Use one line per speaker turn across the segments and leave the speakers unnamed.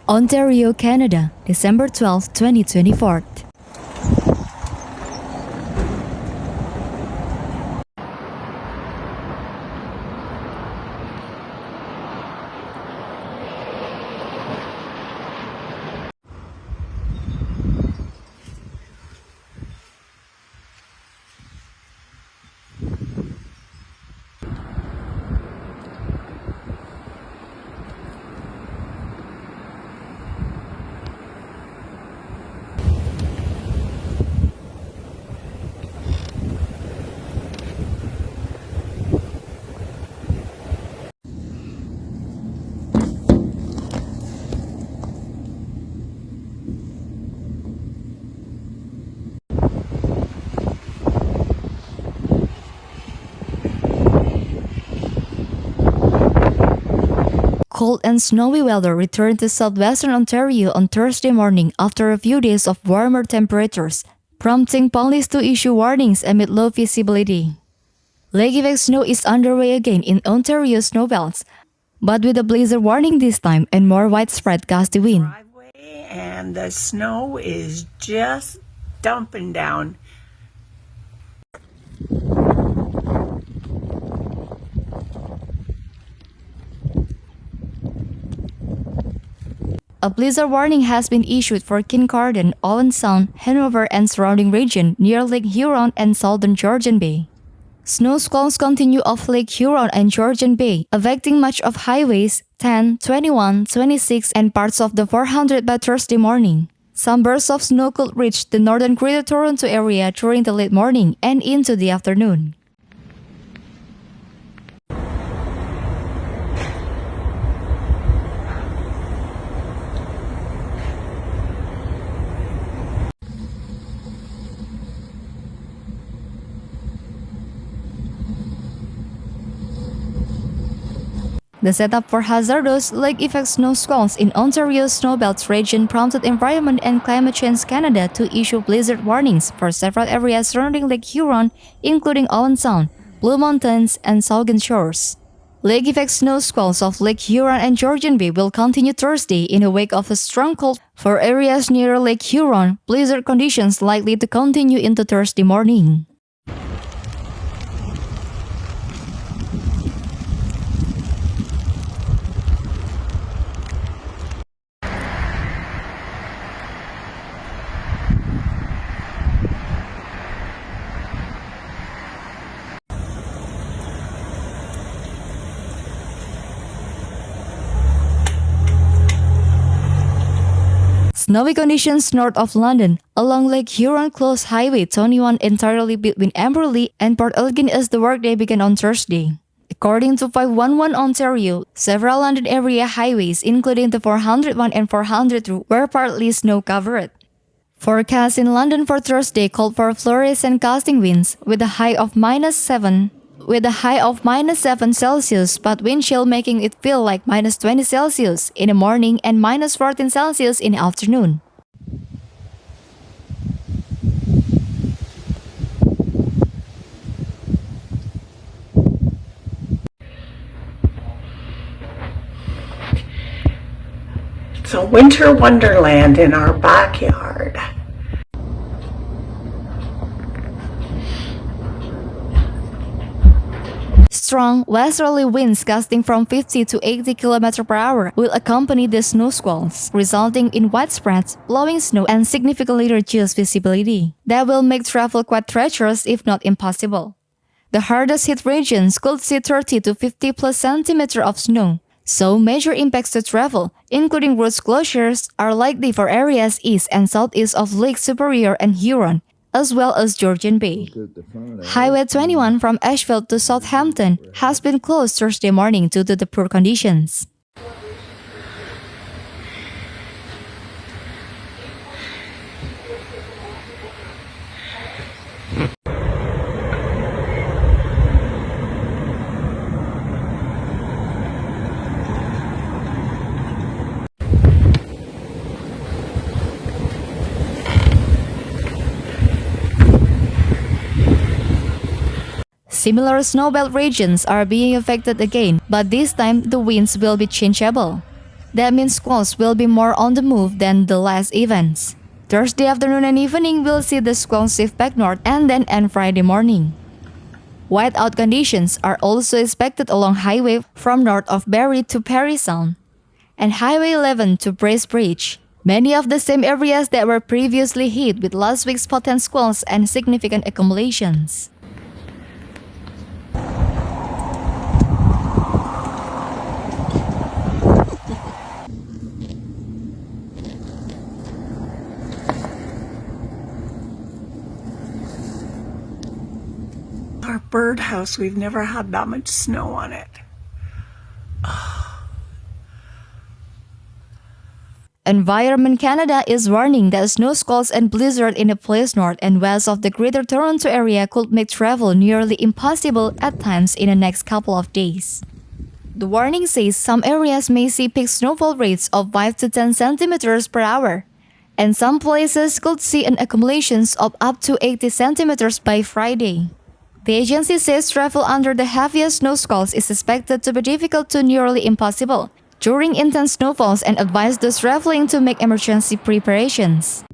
Ontario, Canada, December 12, 2024. Cold and snowy weather returned to southwestern Ontario on Thursday morning after a few days of warmer temperatures, prompting police to issue warnings amid low visibility. Lake effect snow is underway again in Ontario's snowbelts, but with a blizzard warning this time and more widespread gusty wind.
And the snow is just dumping down.
A blizzard warning has been issued for Kincardine, Owen Sound, Hanover and surrounding region near Lake Huron and southern Georgian Bay. Snow squalls continue off Lake Huron and Georgian Bay, affecting much of highways 10, 21, 26 and parts of the 400 by Thursday morning. Some bursts of snow could reach the northern Greater Toronto area during the late morning and into the afternoon. The setup for hazardous lake effect snow squalls in Ontario's snowbelts region prompted Environment and Climate Change Canada to issue blizzard warnings for several areas surrounding Lake Huron, including Owen Sound, Blue Mountains, and Saugan Shores. Lake effect snow squalls of Lake Huron and Georgian Bay will continue Thursday in the wake of a strong cold. For areas near Lake Huron, blizzard conditions likely to continue into Thursday morning. Snowy conditions north of London, along Lake Huron close Highway 21 entirely between Amberley and Port Elgin as the workday began on Thursday. According to 511 Ontario, several London area highways including the 401 and 402 were partly snow-covered. Forecasts in London for Thursday called for flurries and gusting winds with a high of -7 Celsius, but wind chill making it feel like -20 Celsius in the morning and -14 Celsius in the afternoon.
It's a winter wonderland in our backyard.
Strong westerly winds gusting from 50 to 80 km per hour will accompany the snow squalls, resulting in widespread blowing snow and significantly reduced visibility. That will make travel quite treacherous if not impossible. The hardest hit regions could see 30 to 50 plus centimeters of snow, so major impacts to travel, including road closures, are likely for areas east and southeast of Lake Superior and Huron, as well as Georgian Bay. Highway 21 from Ashfield to Southampton has been closed Thursday morning due to the poor conditions. Similar snowbelt regions are being affected again, but this time the winds will be changeable. That means squalls will be more on the move than the last events. Thursday afternoon and evening will see the squalls shift back north and then end Friday morning. Whiteout conditions are also expected along highway from north of Barrie to Perry Sound and Highway 11 to Brace Bridge. Many of the same areas that were previously hit with last week's potent squalls and significant accumulations.
Our birdhouse, we've never had that much snow on it.
Environment Canada is warning that snow squalls and blizzard in the place north and west of the Greater Toronto area could make travel nearly impossible at times in the next couple of days. The warning says some areas may see peak snowfall rates of 5 to 10 centimeters per hour, and some places could see an accumulations of up to 80 centimeters by Friday. The agency says travel under the heaviest snow squalls is expected to be difficult to nearly impossible during intense snowfalls and advise those traveling to make emergency preparations.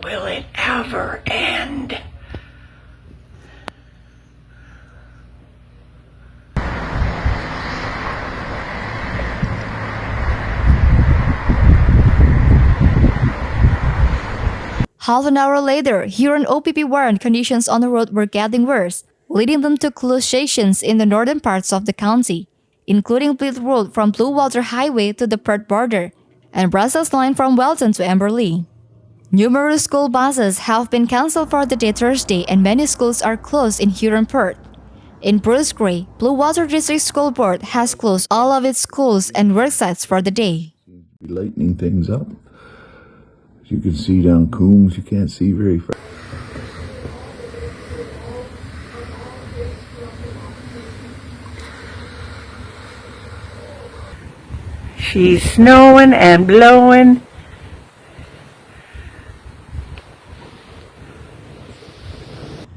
Will it ever end?
Half an hour later, Huron OPP warned conditions on the road were getting worse, leading them to close stations in the northern parts of the county, including Pleat Road from Blue Water Highway to the Perth border, and Brussels Line from Welton to Amberley. Numerous school buses have been cancelled for the day Thursday, and many schools are closed in Huron Perth. In Bruce Grey, Blue Water District School Board has closed all of its schools and work sites for the day.
Be lightening things up. As you can see down Coombs, you can't see very far.
She's snowing and blowing.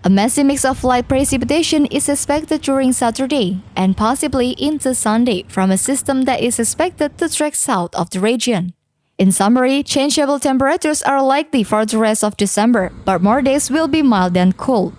A messy mix of light precipitation is expected during Saturday and possibly into Sunday from a system that is expected to trek south of the region. In summary, changeable temperatures are likely for the rest of December, but more days will be mild and cold.